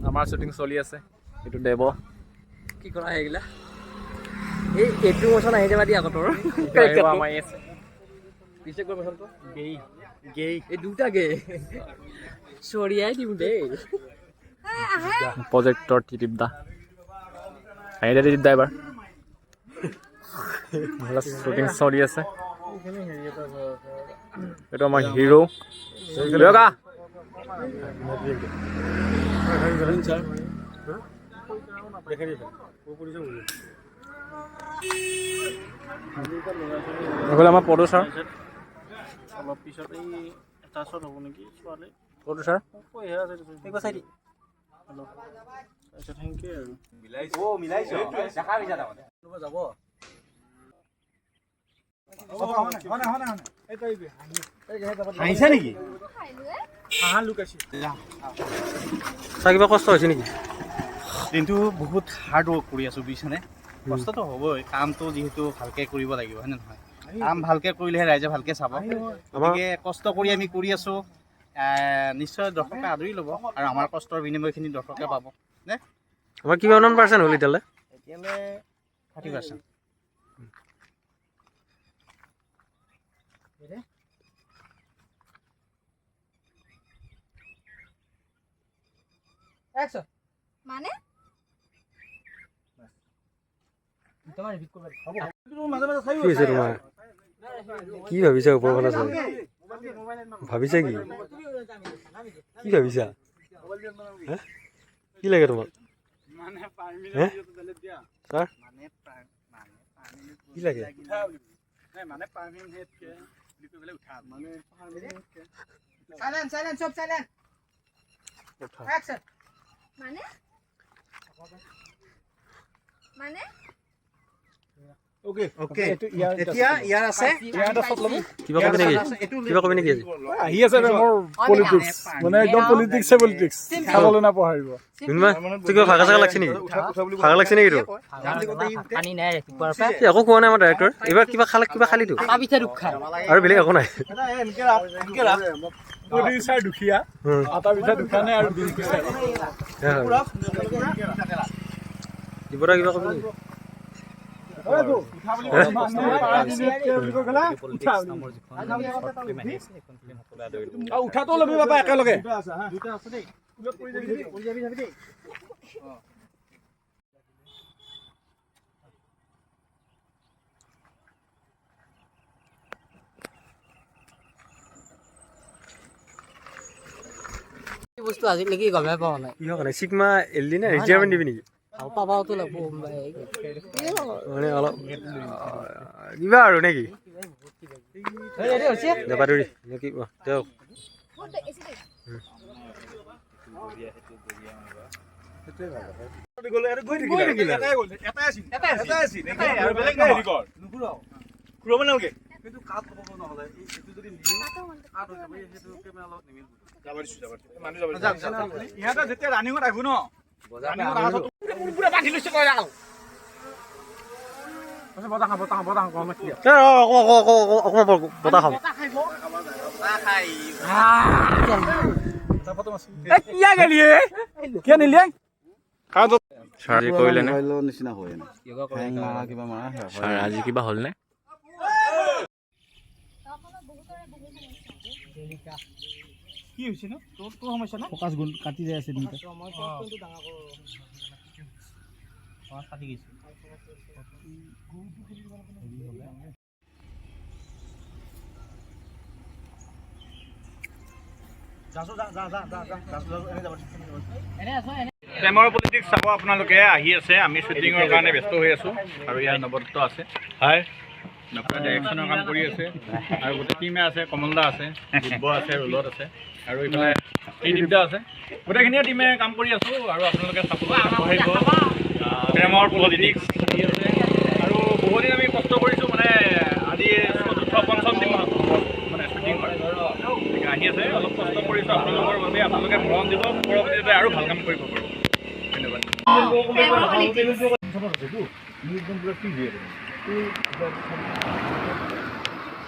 আমাৰ শ্বুটিং চলি আছে এইটো দেৱ কি কৰা সেইগিলা এইটো মোচন আহি যাবা দিয়া কটৰ আমাৰ আছে পিছে কৈ মোচনটো গেই গেই এই দুটা গে চৰিয়াই দিম দেই প্ৰজেক্টৰ টিপ দা আহিলে টিপ দা এবাৰ শ্বুটিং চলি আছে এইটো আমাৰ হিৰো কা আমাৰ প্ৰডিউচাৰ অলপ পিছত এই এটা শ্বট হ'ব নেকি ছোৱালী প্ৰডিউচাৰ কৈহে আছে তাৰপিছত সেনেকৈ আৰু যাব আহিছে নেকি কিবা কষ্ট হৈছে নেকি দিনটো বহুত হাৰ্ড ৱৰ্ক কৰি আছোঁ বুজিছানে কষ্টটো হ'বই কামটো যিহেতু ভালকৈ কৰিব লাগিব হয় নে নহয় কাম ভালকৈ কৰিলেহে ৰাইজে ভালকৈ চাব গতিকে কষ্ট কৰি আমি কৰি আছোঁ নিশ্চয় দৰ্শকে আদৰি ল'ব আৰু আমাৰ কষ্টৰ বিনিময়খিনি দৰ্শকে পাব নে আমাৰ কিমান পাৰ্চেণ্ট হ'ল এতিয়ালৈ এতিয়ালৈ 30%। মানে কি ভাবিছা ওপৰফালে চাই ভাবিছা কি কি ভাবিছা কি লাগে তোমাক ছাৰ কি লাগে মানে মানে ওকে ওকে এতিয়া ইয়াৰ আছে কিবা কবি নেকি কিবা কবি নেকি আহি আছে মোৰ পলিটিক্স মানে একদম পলিটিক্সে পলিটিক্স খাবলৈ নাপাহৰিব তুই কিবা ভাগা চাগা লাগছে নেকি ভাগা লাগছে নেকি তোৰ পানী নাই ৰাতিপুৱাৰ পৰা একো কোৱা নাই আমাৰ ডাইৰেক্টৰ এইবাৰ কিবা খালিতো পিঠা দুখ খায় আৰু বেলেগ একো নাই প্ৰডিউচাৰ দুখীয়া আটা পিঠা দোকান নাই আৰু দিন পিছা দিবৰা কিবা কবি নেকি উঠাটো ল'বি বাবা একেলগে বস্তু আজিলৈকে গমে পোৱা নাই কিহৰ কাৰণে চিগমা এলি নে ৰিটায়াৰমেণ্ট দিবি নেকি পাবাওতো লাগব মানে অলপ কিবা আৰু নেকি নেপাতৰি নে কি তেওঁ যেতিয়া ৰানিঙত আহিব ন আজি কিবা হ'ল নে কি হৈছে ন তোৰ সমস্যা না ফকাছ গ'ল কাটি যায় আছে দিনটা কাটি গৈছে প্ৰেমৰ পলিটিক্স চাব আপোনালোকে আহি আছে আমি শ্বুটিঙৰ কাৰণে ব্যস্ত হৈ আছো আৰু ইয়াৰ নৱদত্ত আছে হাই আপোনাৰ ডাইৰেকশ্যনৰ কাম কৰি আছে আৰু গোটেই টিমে আছে, কমল দা আছে, দিব্য আছে, ৰোলত আছে আৰু এইফালে এই দিব্যা আছে। গোটেইখিনিয়ে টিমে কাম কৰি আছোঁ আৰু আপোনালোকে চাবলৈ আগবাঢ়িব। প্ৰেমৰ পলিটিক্স চলি আছে আৰু বহুদিন আমি কষ্ট কৰিছোঁ, মানে আজি ৪ৰ্থ-৫ম দিন মানে শ্বুটিং হয়, আহি আছে, অলপ কষ্ট কৰিছোঁ আপোনালোকৰ বাবে। আপোনালোকে মৰম দিব, পৰৱৰ্তীতে আৰু ভাল কাম কৰিব পাৰোঁ। ধন্যবাদ। প্ৰেমৰ পলিটিক্স।